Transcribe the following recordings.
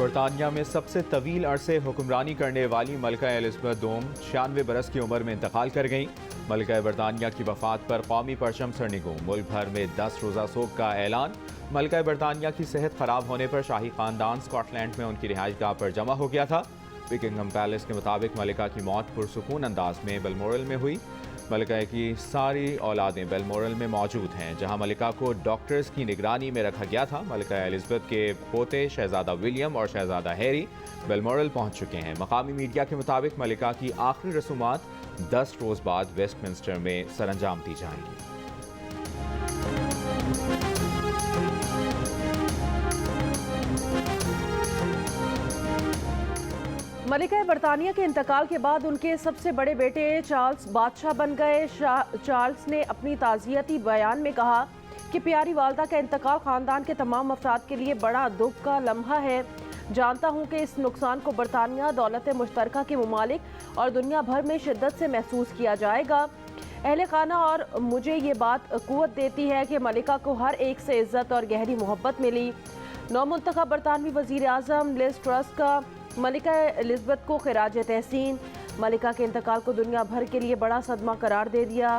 बरतानिया में सबसे तवील अरसे हुक्मरानी करने वाली मलिका एलिज़ाबेथ दोम 96 बरस की उम्र में इंतकाल कर गईं। मलिका बरतानिया की वफात पर कौमी परचम सरनिगू, मुल्क भर में 10 रोज़ा सोग का ऐलान। मलिका बरतानिया की सेहत खराब होने पर शाही खानदान स्कॉटलैंड में उनकी रिहाइशगाह पर जमा हो गया था। बिकिंगहम पैलेस के मुताबिक मलिका की मौत पुरसुकून अंदाज में बलमोरल में हुई। मलिका की सारी औलादें बेलमोरल में मौजूद हैं, जहां मलिका को डॉक्टर्स की निगरानी में रखा गया था। मलिका एलिज़ाबेथ के पोते शहजादा विलियम और शहजादा हैरी बेलमोरल पहुंच चुके हैं। मकामी मीडिया के मुताबिक मलिका की आखिरी रसूमात 10 रोज़ बाद वेस्टमिंस्टर में सरअंजाम दी जाएंगी। मलिका बरतानिया के इंतकाल के बाद उनके सबसे बड़े बेटे चार्ल्स बादशाह बन गए। चार्ल्स ने अपनी ताज़ियती बयान में कहा कि प्यारी वालदा का इंतकाल ख़ानदान के तमाम अफराद के लिए बड़ा दुख का लम्हा है। जानता हूँ कि इस नुकसान को बरतानिया, दौलत मुश्तरका के ममालिक और दुनिया भर में शिद्दत से महसूस किया जाएगा। अहले खाना और मुझे ये बात क़ुव्वत देती है कि मलिका को हर एक से इज़्ज़त और गहरी मोहब्बत मिली। नौमुंतखब बरतानवी वज़ीर आज़म लिज़ ट्रस का मलिका एलिज़ाबेथ को खिराज तहसीन। मलिका के इंतकाल को दुनिया भर के लिए बड़ा सदमा करार दे दिया।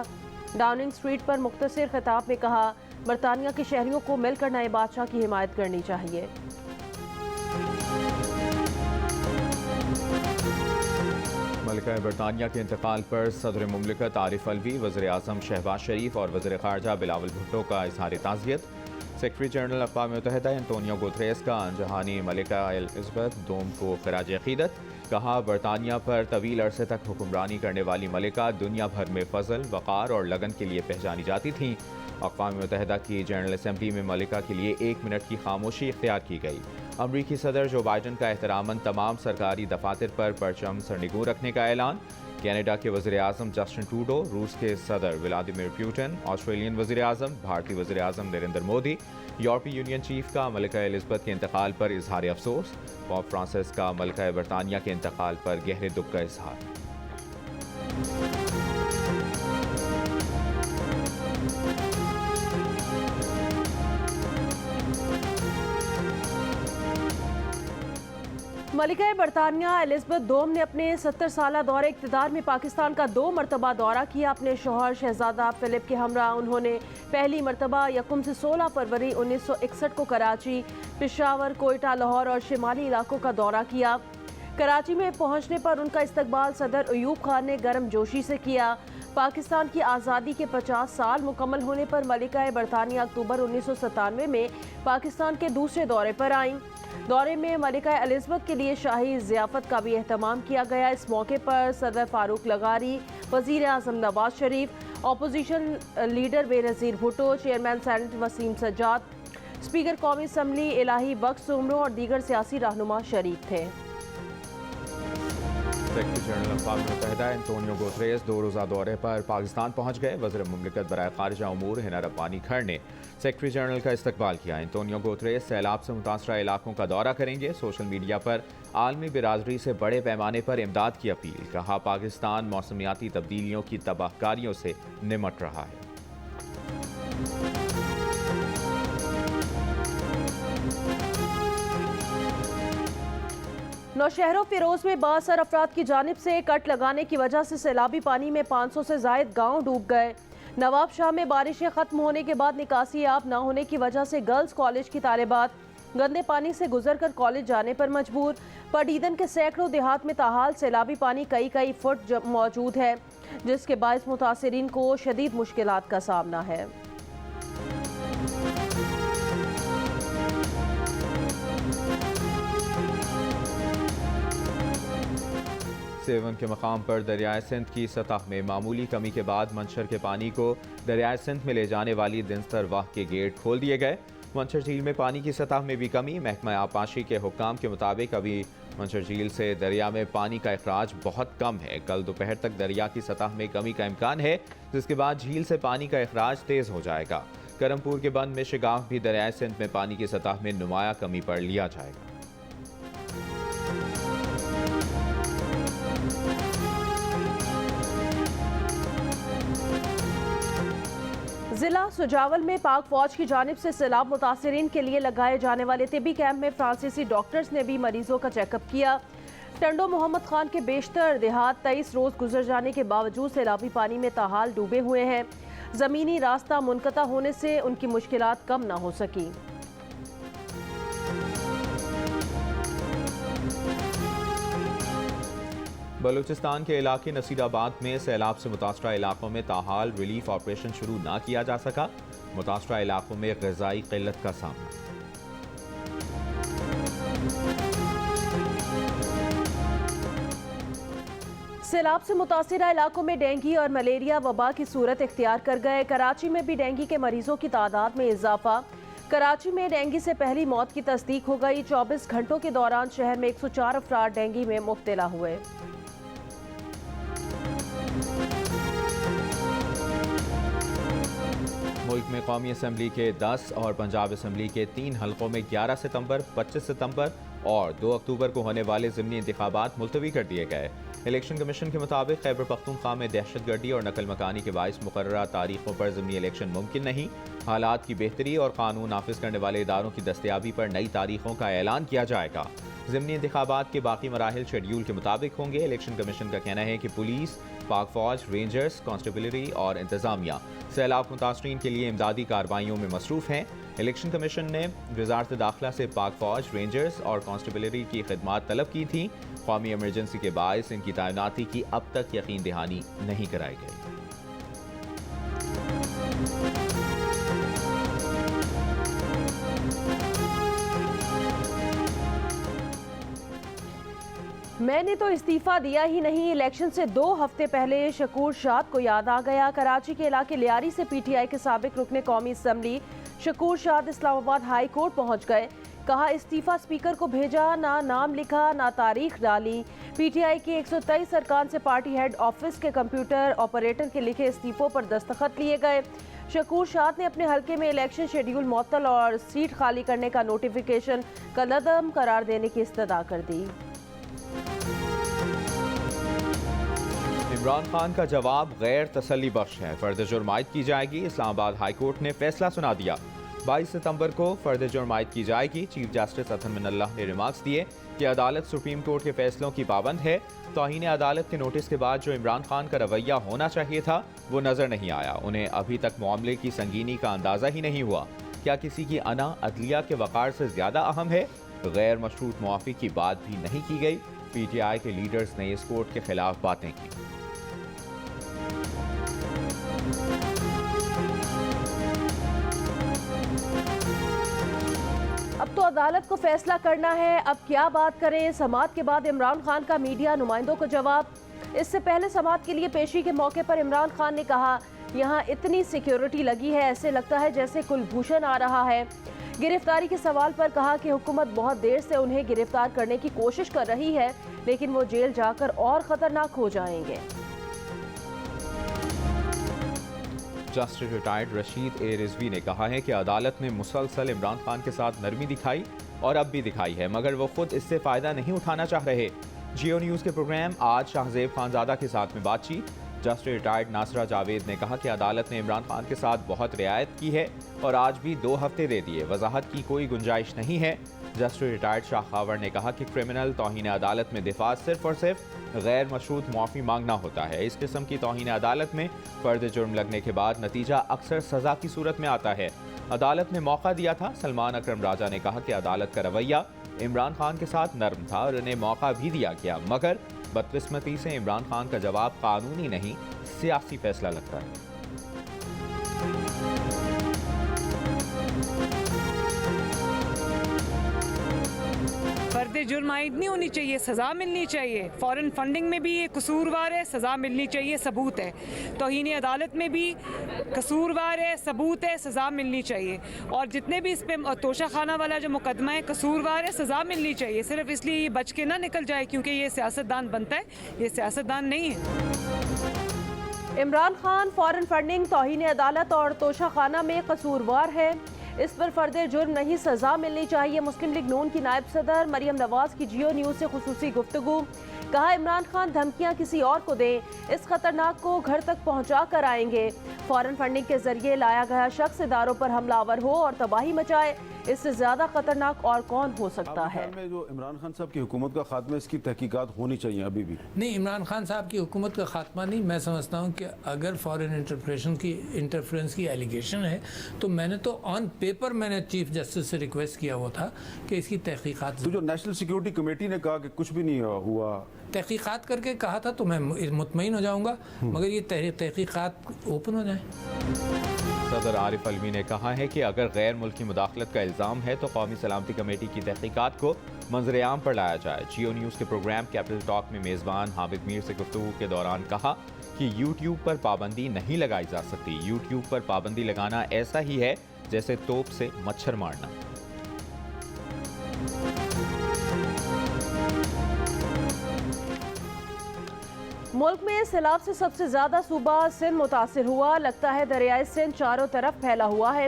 डाउनिंग स्ट्रीट पर मुख्तसर खिताब में कहा, बरतानिया के शहरियों को मिलकर नए बादशाह की हिमायत करनी चाहिए। मलिका बरतानिया के इंतकाल पर सदर मुमलिकत आरिफ अलवी, वज़ीर आज़म शहबाज शरीफ और वज़ीर ख़ारजा बिलावल भुट्टो का इज़हार ताज़ियत। सेक्रेटरी जनरल अक़वाम मुत्तहिदा एंटोनियो गुतरेस का अनजहानी मलिका एलिज़ाबेथ दोम को खिराज अक़ीदत। कहा, बरतानिया पर तवील अरसे तक हुक्मरानी करने वाली मलिका दुनिया भर में फ़ज़ल, वक़ार और लगन के लिए पहचानी जाती थीं। अक़वाम मुत्तहिदा की जनरल असम्बली में मलिका के लिए 1 मिनट की खामोशी इख्तियार की गई। अमरीकी सदर जो बाइडन का एहतरामन तमाम सरकारी दफातर पर परचम सरनिगू रखने का ऐलान। कनाडा के वज़ीर आज़म जस्टिन ट्रूडो, रूस के सदर व्लादिमीर पुतिन, ऑस्ट्रेलियन वज़ीर आज़म, भारतीय वज़ीर आज़म नरेंद्र मोदी, यूरोपीय यूनियन चीफ का मलिका एलिज़ाबेथ के इंतकाल पर इजहार अफसोस। पोप फ्रांसिस का मलिका बरतानिया के इंतकाल पर गहरे दुख का इजहार। मलिका बरतानिया एलिज़ाबेथ दोम ने अपने 70 साला दौरे इक़्तिदार में पाकिस्तान का 2 मरतबा दौरा किया। अपने शौहर शहजादा फिलिप के हमरा उन्होंने पहली मरतबा 1 से 16 फरवरी 1961 को कराची, पेशावर, कोयटा, लाहौर और शिमाली इलाकों का दौरा किया। कराची में पहुंचने पर उनका इस्तकबाल सदर अयूब खान ने गर्म जोशी से किया। पाकिस्तान की आज़ादी के 50 साल मुकम्मल होने पर मलिका बरतानिया अक्टूबर 1997 में पाकिस्तान के दूसरे दौरे पर आईं। दौरे में मलिका एलिज़ाबेथ के लिए शाही ज़ियाफ़त का भी एहतमाम किया गया। इस मौके पर सदर फारूक लगारी, वज़ीर आज़म Nawaz Sharif, opposition leader Benazir Bhutto, chairman senate Wasim Sajjad, speaker कौमी असम्बली इलाही बख्श उमरो और दीगर सियासी रहनुमा शरीक थे। सेक्रेटरी जनरल अक़वाम मुत्तहिदा एंटोनियो गुतरेस 2 रोज़ा दौरे पर पाकिस्तान पहुंच गए। वज़ीर मुमलिकत बराए ख़ारिजा उमूर हिना रब्बानी खर ने सेक्रेटरी जनरल का इस्तकबाल किया। एंटोनियो गुतरेस सैलाब से मुतासरा इलाकों का दौरा करेंगे। सोशल मीडिया पर आलमी बिरादरी से बड़े पैमाने पर इमदाद की अपील। कहा, पाकिस्तान मौसमियाती तब्दीलियों की तबाहकारियों से निमट रहा है। नौशहरों फिरोज में बासर अफराद की जानिब से कट लगाने की वजह से सैलाबी पानी में 500 से जायद गाँव डूब गए। नवाब शाह में बारिशें खत्म होने के बाद निकासी आब न होने की वजह से गर्ल्स कॉलेज की तालिबात गंदे पानी से गुजरकर कॉलेज जाने पर मजबूर। पडीदन के सैकड़ों देहात में ताहाल सैलाबी पानी कई फुट मौजूद है, जिसके बायस मुतासरीन को शदीद मुश्किलात का सामना है। सेवन के मकाम पर दरियाए सिंध की सतह में मामूली कमी के बाद मंशर के पानी को दरियाए सिंध में ले जाने वाली दिनस्तर वाह के गेट खोल दिए गए। मंशर झील में पानी की सतह में भी कमी। महकमा आबपाशी के हुक्काम के मुताबिक अभी मंशर झील से दरिया में पानी का अखराज बहुत कम है। कल दोपहर तक दरिया की सतह में कमी का इम्कान है, जिसके बाद झील से पानी का अखराज तेज़ हो जाएगा। करमपुर के बंद में शिगाफ भी दरियाए सिंध में पानी की सतह में नुमाया कमी पर लिया जाएगा। जिला सुजावल में पाक फौज की जानिब से सैलाब मुतासरीन के लिए लगाए जाने वाले तिबी कैंप में फ्रांसीसी डॉक्टर्स ने भी मरीजों का चेकअप किया। टंडो मोहम्मद खान के बेशतर देहात 23 रोज गुजर जाने के बावजूद सैलाबी पानी में ताहाल डूबे हुए हैं। जमीनी रास्ता मुनक़ता होने से उनकी मुश्किलात कम न हो सकी। बलूचिस्तान के इलाके नसीराबाद में सैलाब से मुतासरा इलाकों में ताहाल रिलीफ ऑपरेशन शुरू ना किया जा सका। मुतासरा इलाकों में ग़िज़ाई क़िल्लत का सामना। सैलाब से मुतासरा इलाकों में डेंगू और मलेरिया वबा की सूरत इख्तियार कर गए। कराची में भी डेंगू के मरीजों की तादाद में इजाफा। कराची में डेंगू से पहली मौत की तस्दीक हो गई। 24 घंटों के दौरान शहर में 104 अफराद डेंगू में मुब्तला हुए। मुल्क में कौमी असम्बली के 10 और पंजाब असम्बली के 3 हलकों में 11 सितंबर, 25 सितंबर और 2 अक्टूबर को होने वाले ज़िमनी इंतखाबात मुलतवी कर दिए गए। इलेक्शन कमीशन के मुताबिक खैबर पख्तूनख्वा में दहशतगर्दी और नकल मकानी के बाइस मुकर्ररा तारीखों पर ज़िमनी इलेक्शन मुमकिन नहीं। हालात की बेहतरी और कानून नाफिज करने वाले इदारों की दस्तयाबी पर नई तारीखों का ऐलान किया जाएगा। ज़िमनी इंतखाबात के बाकी मराहिल शेड्यूल के मुताबिक होंगे। इलेक्शन कमीशन का कहना है कि पुलिस, पाक फौज, रेंजर्स, कांस्टेबलरी और इंतजामिया सैलाब मुतासरीन के लिए इमदादी कार्रवाइयों में मसरूफ हैं। इलेक्शन कमीशन ने वजारत दाखिला से पाक फौज, रेंजर्स और कांस्टेबलरी की खिदमात तलब की थी। कौमी एमरजेंसी के बायस इनकी तैनाती की अब तक यकीन दहानी नहीं कराई गई। मैंने तो इस्तीफा दिया ही नहीं, इलेक्शन से 2 हफ्ते पहले शकूर शाद को याद आ गया। कराची के इलाके लियारी से पीटीआई के साबिक रुकने कौमी असम्बली शकूर शाद इस्लामाबाद हाई कोर्ट पहुंच गए। कहा इस्तीफा स्पीकर को भेजा, ना नाम लिखा, ना तारीख डाली। पीटीआई के 123 अरकान से पार्टी हेड ऑफिस के कंप्यूटर ऑपरेटर के लिखे इस्तीफों पर दस्तखत लिए गए। शकूर शाद ने अपने हल्के में इलेक्शन शेड्यूल मुअत्तल और सीट खाली करने का नोटिफिकेशन कलअदम करार देने की इस्तदा कर दी। इमरान खान का जवाब गैर तसल्ली बख्श है, फर्द जुर्म आयद की जाएगी। इस्लामाबाद हाई कोर्ट ने फैसला सुना दिया। 22 सितंबर को फर्द जुर्म आयद की जाएगी। चीफ जस्टिस अतन मिनल्लाह ने रिमार्क्स दिए कि अदालत सुप्रीम कोर्ट के फैसलों की पाबंद है। तौहीन अदालत के नोटिस के बाद जो इमरान खान का रवैया होना चाहिए था वो नजर नहीं आया। उन्हें अभी तक मामले की संगीनी का अंदाजा ही नहीं हुआ। क्या किसी की अना अदलिया के वक़ार से ज्यादा अहम है? गैर मशरूत मुआफ़ी की बात भी नहीं की गई। पीटीआई के लीडर्स ने इस कोर्ट के खिलाफ बातें की। अब तो अदालत को फैसला करना है, अब क्या बात करें। समाअत के बाद इमरान खान का मीडिया नुमाइंदों को जवाब। इससे पहले समाअत के लिए पेशी के मौके पर इमरान खान ने कहा, यहाँ इतनी सिक्योरिटी लगी है, ऐसे लगता है जैसे कुलभूषण आ रहा है। गिरफ्तारी के सवाल पर कहा कि हुकूमत बहुत देर से उन्हें गिरफ्तार करने की कोशिश कर रही है, लेकिन वो जेल जाकर और खतरनाक हो जाएंगे। जस्टिस रिटायर्ड रशीद ए रिजवी ने कहा है कि अदालत ने मुसलसल इमरान खान के साथ नरमी दिखाई और अब भी दिखाई है, मगर वो खुद इससे फ़ायदा नहीं उठाना चाह रहे। जियो न्यूज़ के प्रोग्राम आज शाहजेब खानजादा के साथ में बातचीत। जस्टिस रिटायर्ड नासरा जावेद ने कहा कि अदालत ने इमरान खान के साथ बहुत रियायत की है और आज भी 2 हफ्ते दे दिए, वजाहत की कोई गुंजाइश नहीं है। जस्टिस रिटायर्ड शाह खावर ने कहा कि क्रिमिनल तौहीन अदालत में दिफा सिर्फ और सिर्फ गैर मशरूत मुआफ़ी मांगना होता है। इस किस्म की तौहीन अदालत में फर्द जुर्म लगने के बाद नतीजा अक्सर सज़ा की सूरत में आता है। अदालत ने मौका दिया था। सलमान अकरम राजा ने कहा कि अदालत का रवैया इमरान खान के साथ नरम था और उन्हें मौका भी दिया गया, मगर बदकिस्मती से इमरान खान का जवाब कानूनी नहीं सियासी फैसला लगता है। फर्द जुर्म आयद नहीं होनी चाहिए, सज़ा मिलनी चाहिए। फॉरेन फंडिंग में भी ये कसूरवार है, सज़ा मिलनी चाहिए, सबूत है। तौहीन अदालत में भी कसूरवार है, सबूत है, सज़ा मिलनी चाहिए। और जितने भी इस पे तोशा खाना वाला जो मुकदमा है, कसूरवार है, सज़ा मिलनी चाहिए। सिर्फ इसलिए ये बच के ना निकल जाए क्योंकि ये सियासतदान बनता है, ये सियासतदान नहीं है। इमरान खान फॉरेन फंडिंग, तौहीन अदालत और तोशा खाना में कसूरवार है। इस पर फर्द जुर्म नहीं सजा मिलनी चाहिए। मुस्लिम लीग नून की नायब सदर मरियम नवाज की जियो न्यूज़ से खुसूसी गुफ्तगू। कहा, इमरान खान धमकियां किसी और को दें, इस खतरनाक को घर तक पहुंचा कर आएंगे। फॉरेन फंडिंग के जरिए लाया गया शख्स इदारों पर हमलावर हो और तबाही मचाए, इससे ज्यादा खतरनाक और कौन हो सकता है। में जो इमरान खान साहब की हुकूमत का खात्मा, इसकी तहकीकात होनी चाहिए अभी भी। नहीं, इमरान खान साहब की हुकूमत का खात्मा नहीं, मैं समझता हूँ कि अगर फॉरेन इंटरफ्रेंस की एलिगेशन है तो मैंने तो ऑन पेपर मैंने चीफ जस्टिस से रिक्वेस्ट किया हुआ था कि इसकी तहकीकात। तो जो नेशनल सिक्योरिटी कमेटी ने कहा कि कुछ भी नहीं हुआ, तहकीकात करके कहा था तो मैं मुतमईन हो जाऊँगा, मगर ये तहकीकात ओपन हो जाए। सदर आरिफ अलवी ने कहा है कि अगर गैर मुल्की मुदाखलत का इल्ज़ाम है तो कौमी सलामती कमेटी की तहकीकात को मंजर-ए-आम पर लाया जाए। जियो न्यूज़ के प्रोग्राम कैपिटल टॉक में मेज़बान हामिद मीर से गुफ्तगू के दौरान कहा कि यूट्यूब पर पाबंदी नहीं लगाई जा सकती। यूट्यूब पर पाबंदी लगाना ऐसा ही है जैसे तोप से मच्छर मारना। मुल्क में सैलाब से सबसे ज्यादा सूबा सिंध मुतासिर हुआ। लगता है दरियाए सिंध चारों तरफ फैला हुआ है।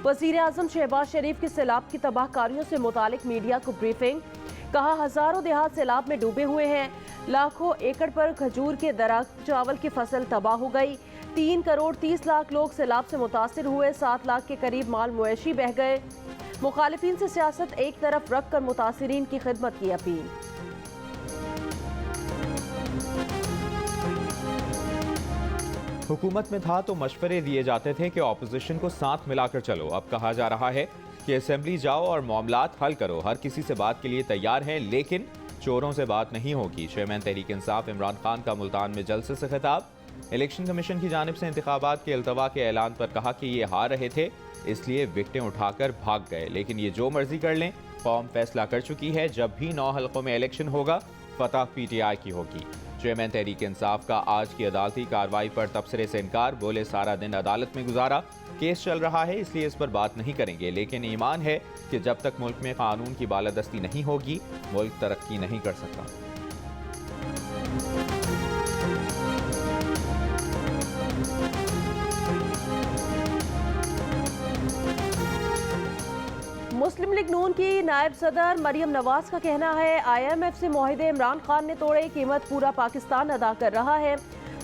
वजीर आजम शहबाज शरीफ की सैलाब की तबाहकारियों से मुतालिक मीडिया को ब्रीफिंग। कहा, हजारों देहात सैलाब में डूबे हुए हैं। लाखों एकड़ पर खजूर के दरख्त, चावल की फसल तबाह हो गई। 3 करोड़ 30 लाख लोग सैलाब से मुतासिर हुए। 7 लाख के करीब माल मवेशी बह गए। मुखालिफिन से सियासत एक तरफ रख कर मुतासिरीन की खिदमत की अपील। हुकूमत में था तो मशवरे दिए जाते थे कि ऑपोजिशन को साथ मिलाकर चलो। अब कहा जा रहा है कि असेंबली जाओ और मामलात हल करो। हर किसी से बात के लिए तैयार हैं, लेकिन चोरों से बात नहीं होगी। चेयरमैन तहरीक इंसाफ इमरान खान का मुल्तान में जलसे से खिताब। इलेक्शन कमीशन की जानिब से इंतखाबात के अल्तवा के ऐलान पर कहा कि ये हार रहे थे, इसलिए विकटें उठाकर भाग गए। लेकिन ये जो मर्जी कर लें, कौम फैसला कर चुकी है। जब भी 9 हलकों में इलेक्शन होगा, फतह PTI की होगी। चेयरमैन तहरीक इंसाफ का आज की अदालती कार्रवाई पर तबसरे से इनकार। बोले, सारा दिन अदालत में गुजारा, केस चल रहा है, इसलिए इस पर बात नहीं करेंगे। लेकिन ईमान है कि जब तक मुल्क में कानून की बालादस्ती नहीं होगी, मुल्क तरक्की नहीं कर सकता। मुस्लिम लीग नून की नायब सदर मरियम नवाज का कहना है, IMF से मुआहिदे इमरान खान ने तोड़े, कीमत पूरा पाकिस्तान अदा कर रहा है।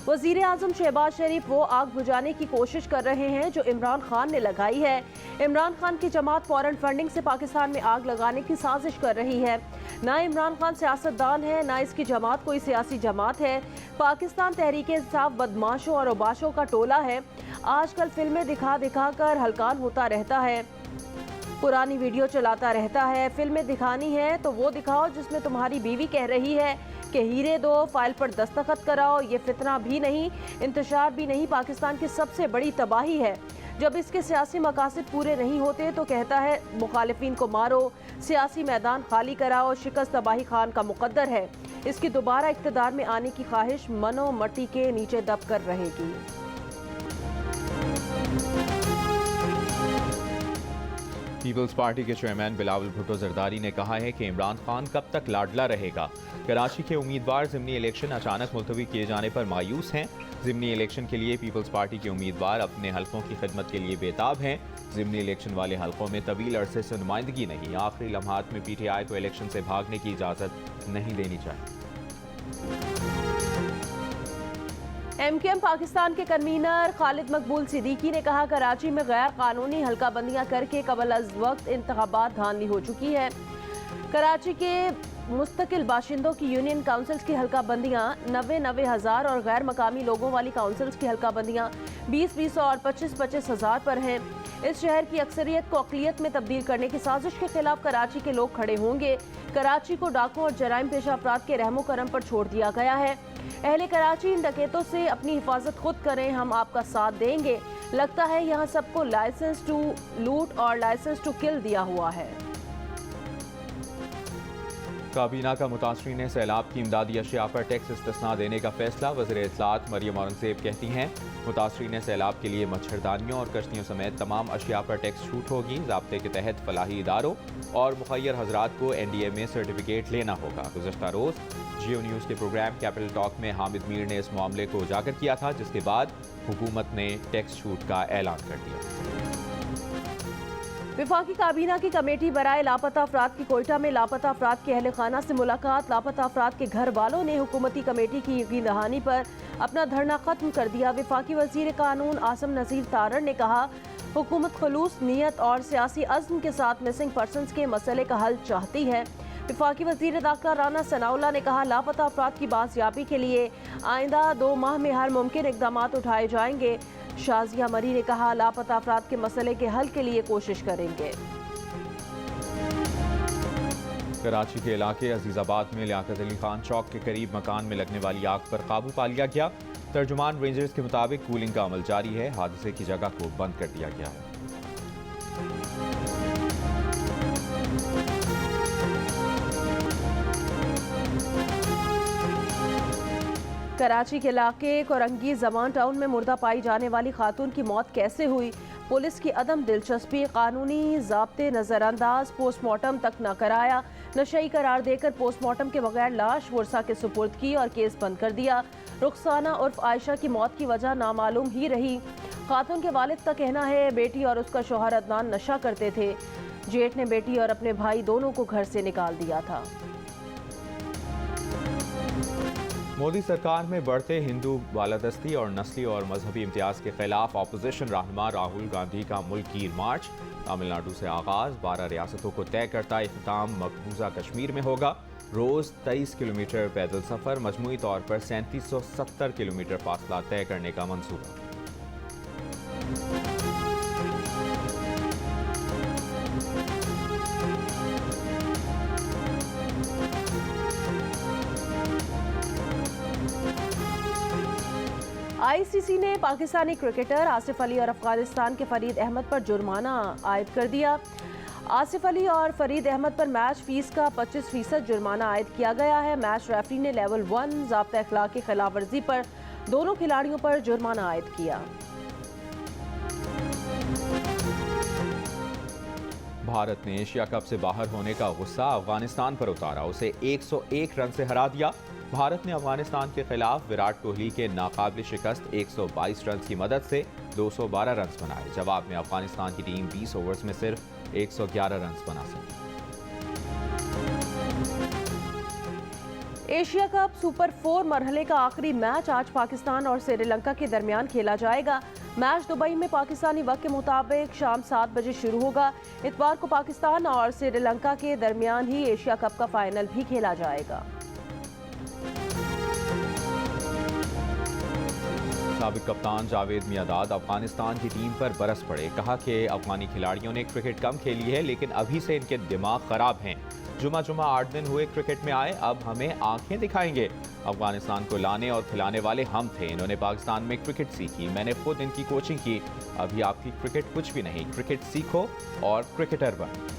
वजीर आजम शहबाज शरीफ वो आग बुझाने की कोशिश कर रहे हैं जो इमरान खान ने लगाई है। इमरान खान की जमात फॉरेन फंडिंग से पाकिस्तान में आग लगाने की साजिश कर रही है। ना इमरान खान सियासतदान है, ना इसकी जमात कोई सियासी जमात है। पाकिस्तान तहरीक इंसाफ बदमाशों और उबाशों का टोला है। आजकल फिल्में दिखा दिखा कर हलकान होता रहता है, पुरानी वीडियो चलाता रहता है। फिल्में दिखानी है तो वो दिखाओ जिसमें तुम्हारी बीवी कह रही है कि हीरे दो, फाइल पर दस्तखत कराओ। ये फितना भी नहीं, इंतशार भी नहीं, पाकिस्तान की सबसे बड़ी तबाही है। जब इसके सियासी मकासद पूरे नहीं होते तो कहता है मुखालिफिन को मारो, सियासी मैदान खाली कराओ। शिकस्त तबाही खान का मुकद्दर है। इसकी दोबारा इक़्तिदार में आने की ख्वाहिश मनो मट्टी के नीचे दब कर रहेगी। पीपल्स पार्टी के चेयरमैन बिलावल भुट्टो जरदारी ने कहा है कि इमरान खान कब तक लाडला रहेगा। कराची के उम्मीदवार ज़िमनी इलेक्शन अचानक मुलतवी किए जाने पर मायूस हैं। ज़िमनी इलेक्शन के लिए पीपल्स पार्टी के उम्मीदवार अपने हलकों की खिदमत के लिए बेताब हैं। ज़िमनी इलेक्शन वाले हलकों में तवील अरसे से नुमाइंदगी नहीं। आखिरी लम्हात में PTI को इलेक्शन से भागने की इजाज़त नहीं देनी चाहिए। MKM पाकिस्तान के कन्वीनर खालिद मकबूल सिद्दीकी ने कहा, कराची में गैर कानूनी हल्का बंदियाँ करके कबल अज वक्त इंतखाबात धांधली हो चुकी है। कराची के मुस्तकिल बाशिंदों की यूनियन काउंसिल्स की हल्का बंदियाँ 90-90 हज़ार और गैर मकामी लोगों वाली काउंसिल्स की हल्का बंदियाँ 20-20 और 25-25 हज़ार पर हैं। इस शहर की अक्सरियत को अक़लियत में तब्दील करने की साजिश के खिलाफ कराची के लोग खड़े होंगे। कराची को डाकुओं और जराइम पेशा अफराद के रहमो करम पर छोड़ दिया गया है। अहले कराची इन डकैतों से अपनी हिफाजत खुद करें, हम आपका साथ देंगे। लगता है यहाँ सबको लाइसेंस टू लूट और लाइसेंस टू किल दिया हुआ है। काबीना का मुतासरीन सैलाब की इमदादी अशिया पर टैक्स इस्तिस्ना देने का फैसला। वज़ीर इत्तलात मरियम औरंगज़ेब कहती हैं, मुतासरीन सैलाब के लिए मच्छरदानियों और कश्तियों समेत तमाम अशिया पर टैक्स छूट होगी। ज़ाब्ते के तहत फलाही इदारों और मुखय्यर हजरात को NDA में सर्टिफिकेट लेना होगा। गुज़श्ता रोज़ जियो न्यूज़ के प्रोग्राम कैपिटल टॉक में हामिद मीर ने इस मामले को उजागर किया था, जिसके बाद हुकूमत ने टैक्स छूट का ऐलान कर दिया। वफाकी काबीना की कमेटी बराए लापता अफराद की कोयटा में लापता अफराद के अहल खाना से मुलाकात। लापता अफराद के घर वालों ने हुकूमती कमेटी की यकीन दहानी पर अपना धरना खत्म कर दिया। वफाकी वजीर कानून आसम नज़ीर तारड़ ने कहा, हुकूमत खलूस नीयत और सियासी अज़्म के साथ मिसिंग पर्सनस के मसले का हल चाहती है। वफाकी वजीर दाखिला राना सनाउल्लाह ने कहा, लापता अफराद की बाजियाबी के लिए आइंदा 2 माह में हर मुमकिन इक़दाम उठाए जाएंगे। शाजिया मरी ने कहा, लापता अफराद के मसले के हल के लिए कोशिश करेंगे। कराची के इलाके अजीजाबाद में लियाकत अली खान चौक के करीब मकान में लगने वाली आग पर काबू पा लिया गया। तर्जुमान रेंजर्स के मुताबिक कूलिंग का अमल जारी है। हादसे की जगह को बंद कर दिया गया है। कराची के इलाके कोरंगी जमान टाउन में मुर्दा पाई जाने वाली खातून की मौत कैसे हुई, पुलिस की अदम दिलचस्पी, कानूनी ज़ाब्ते नज़रअंदाज, पोस्टमार्टम तक न कराया, नशई करार देकर पोस्टमार्टम के बगैर लाश वर्सा के सुपुर्द की और केस बंद कर दिया। रुखसाना उर्फ आयशा की मौत की वजह नामालूम ही रही। खातून के वालिद का कहना है, बेटी और उसका शौहर अदनान नशा करते थे। जेठ ने बेटी और अपने भाई दोनों को घर से निकाल दिया था। मोदी सरकार में बढ़ते हिंदू बालादस्ती और नस्ली और मजहबी इम्तियाज के खिलाफ अपोजिशन रहनुमा राहुल गांधी का मुल्की मार्च तमिलनाडु से आगाज। 12 रियासतों को तय करता इख्तिताम मकबूजा कश्मीर में होगा। रोज 23 किलोमीटर पैदल सफर, मजमूई तौर पर 3770 किलोमीटर फासला तय करने का मंसूबा। आईसीसी ने पाकिस्तानी क्रिकेटर आसिफ अली और अफगानिस्तान के फरीद अहमद पर जुर्माना आयद कर दिया। आसिफ अली और फरीद अहमद पर मैच फीस का 25% जुर्माना आयद किया गया है। मैच रेफरी ने लेवल 1 ज़ाब्ता अखलाक की खिलाफ वर्जी पर दोनों खिलाड़ियों पर जुर्माना आयद किया। भारत ने एशिया कप से बाहर होने का गुस्सा अफगानिस्तान पर उतारा, उसे 101 रन से हरा दिया। भारत ने अफगानिस्तान के खिलाफ विराट कोहली के नाकाबिल शिकस्त 122 रन की मदद से 212 रन बनाए। जवाब में अफगानिस्तान की टीम 20 ओवर्स में सिर्फ 111 रन बना सकी। एशिया कप सुपर 4 मरहले का आखिरी मैच आज पाकिस्तान और श्रीलंका के दरमियान खेला जाएगा। मैच दुबई में पाकिस्तानी वक्त के मुताबिक शाम 7 बजे शुरू होगा। इतवार को पाकिस्तान और श्रीलंका के दरमियान ही एशिया कप का फाइनल भी खेला जाएगा। साबिक कप्तान जावेद मियांदाद अफगानिस्तान की टीम पर बरस पड़े। कहा कि अफगानी खिलाड़ियों ने क्रिकेट कम खेली है, लेकिन अभी से इनके दिमाग खराब हैं। जुमा 8 दिन हुए क्रिकेट में आए, अब हमें आंखें दिखाएंगे। अफगानिस्तान को लाने और खिलाने वाले हम थे। इन्होंने पाकिस्तान में क्रिकेट सीखी, मैंने खुद इनकी कोचिंग की। अभी आपकी क्रिकेट कुछ भी नहीं, क्रिकेट सीखो और क्रिकेटर बनो।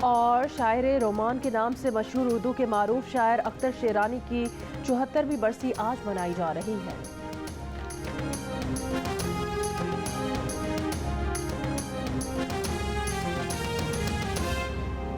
और शायर रोमान के नाम से मशहूर उर्दू के मारूफ शायर अख्तर शेरानी की 74वीं बरसी आज मनाई जा रही है।